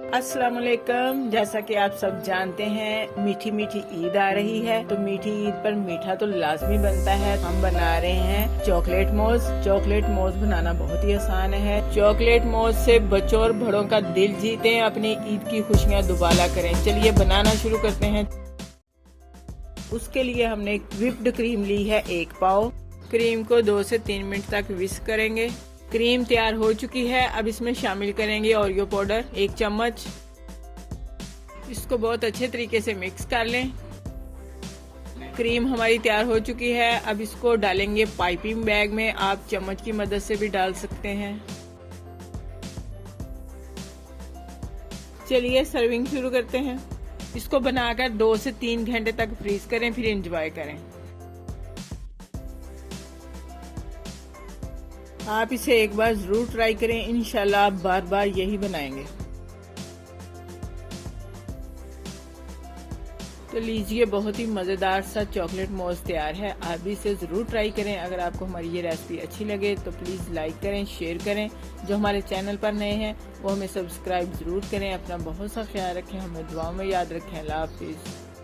अस्सलाम वालेकुम। जैसा कि आप सब जानते हैं मीठी मीठी ईद आ रही है, तो मीठी ईद पर मीठा तो लाजमी बनता है। हम बना रहे हैं चॉकलेट मोज। चॉकलेट मोज बनाना बहुत ही आसान है। चॉकलेट मोज से बच्चों और बड़ों का दिल जीते, अपनी ईद की खुशियाँ दुबाला करें। चलिए बनाना शुरू करते हैं। उसके लिए हमने व्हिप्ड क्रीम ली है 1 पाव। क्रीम को 2 से 3 मिनट तक विस्क करेंगे। क्रीम तैयार हो चुकी है। अब इसमें शामिल करेंगे ओरियो पाउडर 1 चम्मच। इसको बहुत अच्छे तरीके से मिक्स कर लें। क्रीम हमारी तैयार हो चुकी है। अब इसको डालेंगे पाइपिंग बैग में। आप चम्मच की मदद से भी डाल सकते हैं। चलिए सर्विंग शुरू करते हैं। इसको बनाकर 2 से 3 घंटे तक फ्रीज करें, फिर एंजॉय करें। आप इसे एक बार जरूर ट्राई करें, इंशाल्लाह आप बार बार यही बनाएंगे। तो लीजिए, बहुत ही मज़ेदार सा चॉकलेट मोज तैयार है। आप भी इसे ज़रूर ट्राई करें। अगर आपको हमारी ये रेसिपी अच्छी लगे तो प्लीज़ लाइक करें, शेयर करें। जो हमारे चैनल पर नए हैं वो हमें सब्सक्राइब ज़रूर करें। अपना बहुत सा ख्याल रखें, हमें दुआ में याद रखें। अल्लाह हाफिज़।